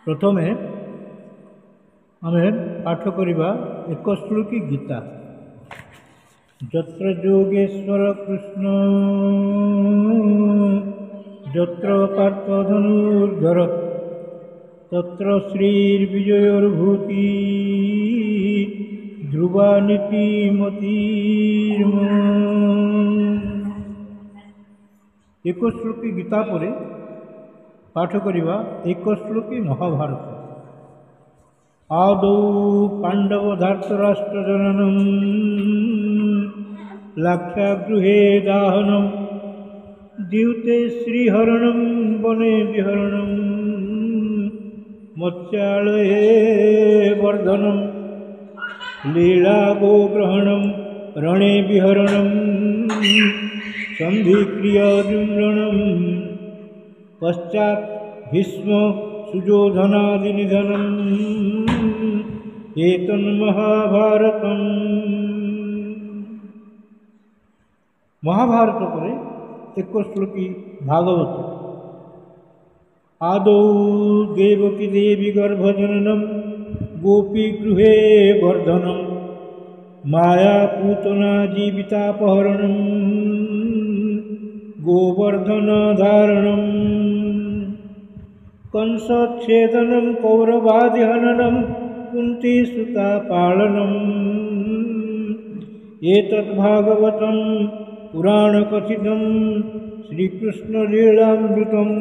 प्रथमे आमे पाठ करिबा एक श्लोकी गीता। यत्र योगेश्वर कृष्ण यत्र पार्थ धनुर्धर तत्र श्रीर्विजयोर्भूति ध्रुवा नीतिमतीर्म। एक श्लोकी गीता परे पाठ करिबा एक श्लोकी महाभारत। आदौ पांडव धार्तराष्ट्रजननं लाक्षागृहे दाहनं द्यूते श्रीहरणं वने विहरणं मत्स्यालये वर्धनं लीलागोग्रहणं रणे विहरणं सन्धिक्रियाजुम्रणं पश्चात् भीष्म सुयोधनादिनिधनम् एतन्महाभारतम्। महाभारत परे एक श्लोकी भागवत। आदौ देवकी देवी गर्भजननं गोपीगृहे वर्धनं मायापूतना जीवितापहरणं गोवर्धनधारणं कंसच्छेदनं कौरवादिहननं कुन्तीसुतापालनम् एतद्भागवतं पुराणकथितं श्रीकृष्णलीलामृतम्।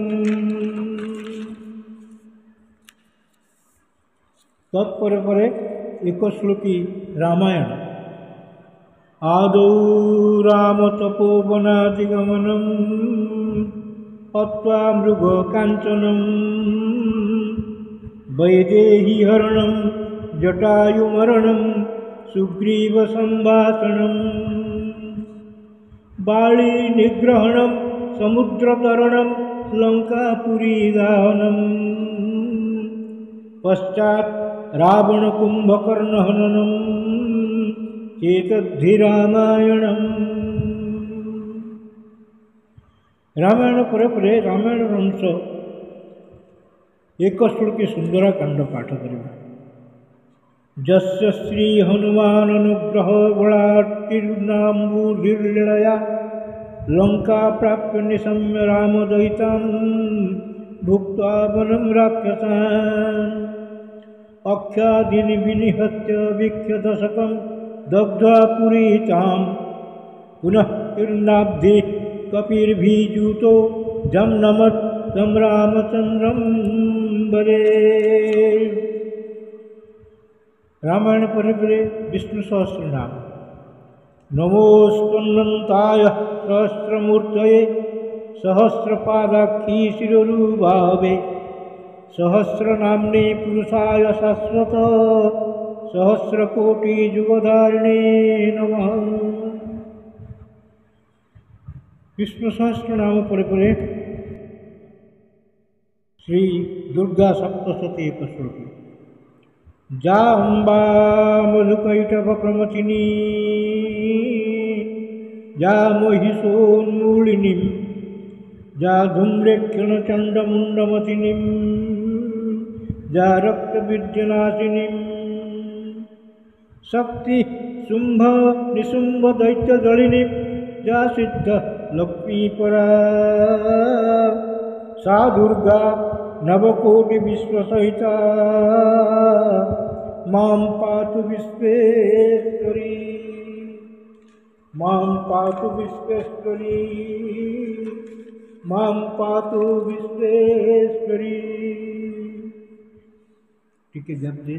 तत्परे परे एक श्लोकी रामायण। आदौ रामतपोवनादिगमनं हत्वा मृगकाञ्चनं वैदेहीहरणं जटायुमरणं सुग्रीवसम्भाषणं बालीनिग्रहणं समुद्रतरणं लङ्कापुरीदाहनं पश्चात् रावणकुम्भकर्णहननं एतद्धि रामायणम्। रामायण परे परे रामायण अंश एक श्लोकी सुंदरकांड पाठ करिबा। यस्य श्री हनुमान अनुग्रह बलात्कीर्णाम्बुधिर्लीलया लंका प्राप्य निशम्य रामदयितां भुक्त्वा वनं राक्षसान् अख्यादीनि विनिहत्य वीक्ष्यदशकं दग्ध्वा पुरीतां पुनः कीर्णाब्धि कपिर्भिजूतो जम्नमत् तं रामचंद्रं वदे। रामायण परे परे विष्णु सहस्रनाम। नमोऽस्त्वनन्ताय सहस्रमूर्तये सहस्रपादाक्षी शिरोरुबाहवे सहस्रनाम्ने पुरुषाय शाश्वत सहस्रकोटियुगधारिणे नमः। विष्णु सहस्रनाम परे परे श्री दुर्गा सप्तशती एक श्लोकी। जा अम्बा मधुकैटभप्रमथिनी जा महिषोन्मूलिनीं जा धूम्रेक्षणचण्डमुण्डमथिनीं जा रक्तबीजनाशिनीं शक्ति शुंभ निशुंभ दैत्यदलिनीं जा सिद्ध लक्ष्मीपरा सा दुर्गा नवकोटि विश्वसहिता मां पातु विश्वेश्वरी मां पातु विश्वेश्वरी मां पातु विश्वेश्वरी। ठीक है, जब दे